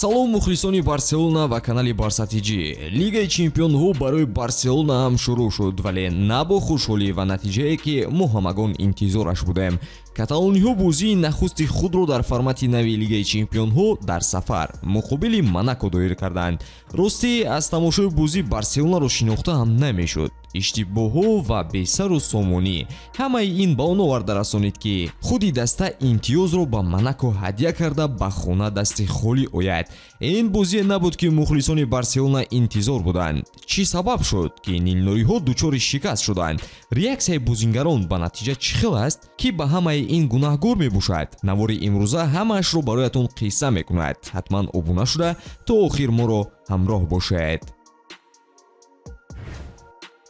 салом мухлисони Барселона ва канали Барса TJ. Лигаи Чемпионҳо барои Барселона ҳам шурӯъ шуд, вале на бо хушҳолӣ ва натиҷае ки мо ҳамагон интизораш будем. Каталониҳо бозии нахусти худро дар формати нави Лигаи Чемпионҳо дар сафар муқобили Монако доир карданд. Ростӣ аз тамошои бозии Барселонаро шинохта ҳам намешуд. иштибоҳҳо ва бесару сомонӣ ҳамаи ин ба он оварда расонид ки худи даста имтиёзро ба Монако ҳадия карда ба хона дасти холӣ ояд. Ин бозие набуд ки мухлисони Барселона интизор буданд. Чӣ сабаб шуд ки нилнориҳо дучори шикаст шуданд? Реаксияи бозингарон ба натиҷа чӣ хел аст ки ба ҳамаи ин гунаҳгор мебошад? Навори имрӯза ҳамаашро бароятон қисса мекунад. ҳатман обуна шуда то охир моро ҳамроҳ бошед.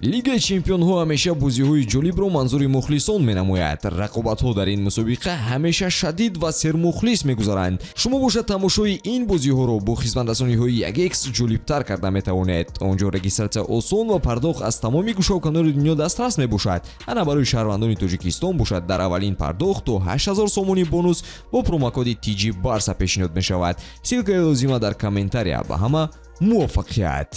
Лигаи Чемпионҳо ҳамеша бозиҳои ҷолибро манзури мухлисон менамояд. Рақобатҳо дар ин мусобиқа ҳамеша шадид ва сермухлис мегузаранд. Шумо бошад тамошои ин бозиҳоро бо хизматрасониҳои 1x ҷолибтар карда метавонед. онҷо регистратсия осон ва пардохт аз тамоми гӯшовканори дунё дастрас мебошад. ана барои шаҳрвандони Тоҷикистон бошад дар аввалин пардохт то 8000 сомони бонус бо промокоди TJBARCA пешниҳод мешавад. силкаи лозима дар комментария. ба ҳама муваффақият.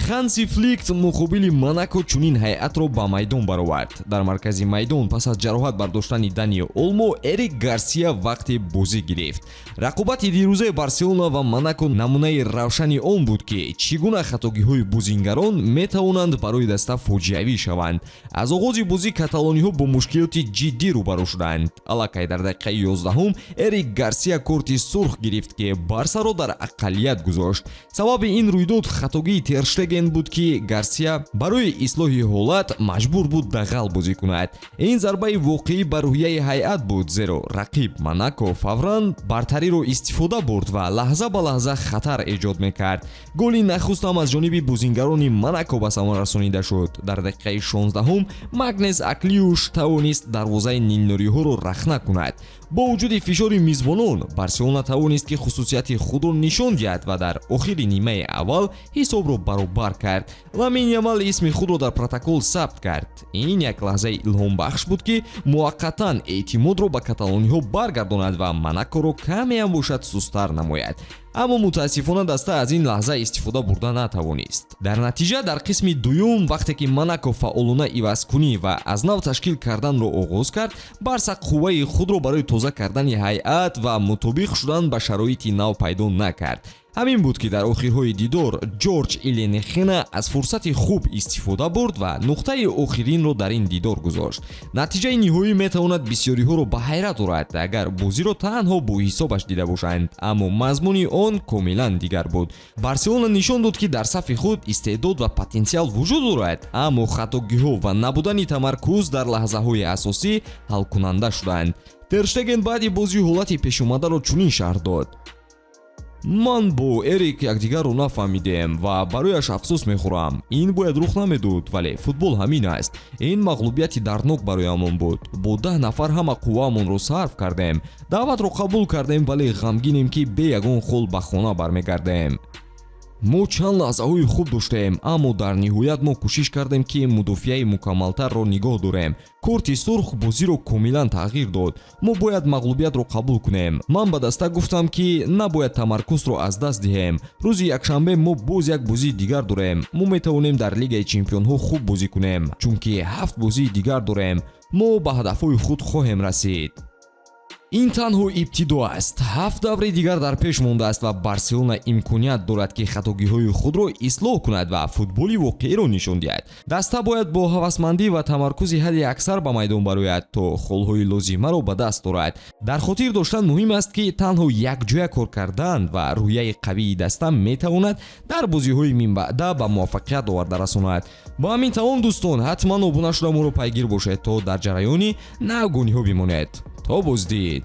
Ханси Фликт муқобили Монако чунин ҳайатро ба майдон баровард. Дар маркази майдон пас аз ҷароҳат бардоштани Дани Олмо, Эрик Гарсия вақти бозӣ гирифт. Рақобати дирӯзаи Барселона ва Монако намунаи равшани он буд ки чӣ гуна хатогиҳои бозингарон метавонанд барои даста фоҷиавӣ шаванд. Аз оғози бозӣ каталониҳо бо мушкилоти ҷиддӣ рӯбарӯ шуданд. Аллакай дар дақиқаи 11 Эрик Гарсия корти сурх гирифт ки Барсаро дар ақаллият гузошт. Сабаби ин рӯйдод хатогии Штеген буд ки Гарсия барои ислоҳи ҳолат маҷбур буд дағал бозӣ кунад. Ин зарбаи воқеӣ ба рӯҳияи ҳайат буд, зеро рақиб Монако фавран бартариро истифода бурд ва лаҳза ба лаҳза хатар эҷод мекард. Голи нахуст ҳам аз ҷониби бозингарони Монако ба самон расонида шуд. Дар дақиқаи 16 Магнес Аклиуш тавонист дарвозаи нилнориҳоро рахна кунад. Бо вуҷуди фишори мизбонон, Барселона тавонист ки хусусияти худро нишон диҳад ва дар охири нимаи аввал ҳисобро баробар кард. Ламин Ямал исми худро дар протокол сабт кард. Ин як лаҳзаи илҳомбахш буд ки муаққатан эътимодро ба каталониҳо баргардонад ва Монакоро камеам бошад сустар намояд. аммо мутаассифона даста аз ин лаҳза истифода бурда натавонист. Дар натиҷа дар қисми дуюм вақте ки Монако фаъолона ивазкунӣ ва аз нав ташкил карданро оғоз кард, Барса қувваи худро барои тоза кардани ҳайат ва мутобиқ шудан ба шароити нав пайдо накард. ҳамин буд ки дар охирҳои дидор Ҷорҷ Иленехена аз фурсати хуб истифода бурд ва нуқтаи охиринро дар ин дидор гузошт. натиҷаи ниҳоӣ метавонад бисёриҳоро ба ҳайрат орад агар бозиро танҳо бо ҳисобаш дида бошанд, аммо мазмуни он комилан дигар буд. Барселона нишон дод ки дар сафи худ истеъдод ва потенсиал вуҷуд дорад, аммо хатогиҳо ва набудани тамаркуз дар лаҳзаҳои асосӣ ҳалкунанда шуданд. Штеген баъди бозӣ ҳолати пешомадаро чунин шарҳ дод: ман бо Эрик якдигарро нафаҳмидем ва барояш афсӯс мехӯрам. Ин бояд рух намедод, вале футбол ҳамин аст. Ин мағлубияти дарднок бароямон буд. Бо 10 нафар ҳама қувваамонро сарф кардем. даъватро қабул кардем, вале ғамгинем ки бе ягон хол ба хона бармегардем. мо чанд лаҳзаҳои хуб доштем, аммо дар ниҳоят мо кӯшиш кардем ки мудофиаи мукаммалтарро нигоҳ дорем. корти сурх бозиро комилан тағйир дод. мо бояд мағлубиятро қабул кунем. ман ба даста гуфтам ки набояд тамаркузро аз даст диҳем. рӯзи якшанбе мо боз як бозии дигар дорем. мо метавонем дар Лигаи Чемпионҳо хуб бозӣ кунем, чунки 7 бозии дигар дорем. мо ба ҳадафҳои худ хоҳем расид. ин танҳо ибтидо аст. 7 даври дигар дар пеш мондааст ва Барселона имконият дорад ки хатогиҳои худро ислоҳ кунад ва футболи воқеиро нишон диҳад. даста бояд бо ҳавасмандӣ ва тамаркузи ҳадди аксар ба майдон барояд то холҳои лозимаро ба даст дорад. дар хотир доштан муҳим аст ки танҳо якҷоя кор кардан ва рӯҳияи қавии даста метавонад дар бозиҳои минбаъда ба муваффақият оварда расонад. ба ҳамин тамом дӯстон, ҳатман обуна шуда моро пайгир бошед то дар ҷараёни навгониҳо бимонед. تا بازدید.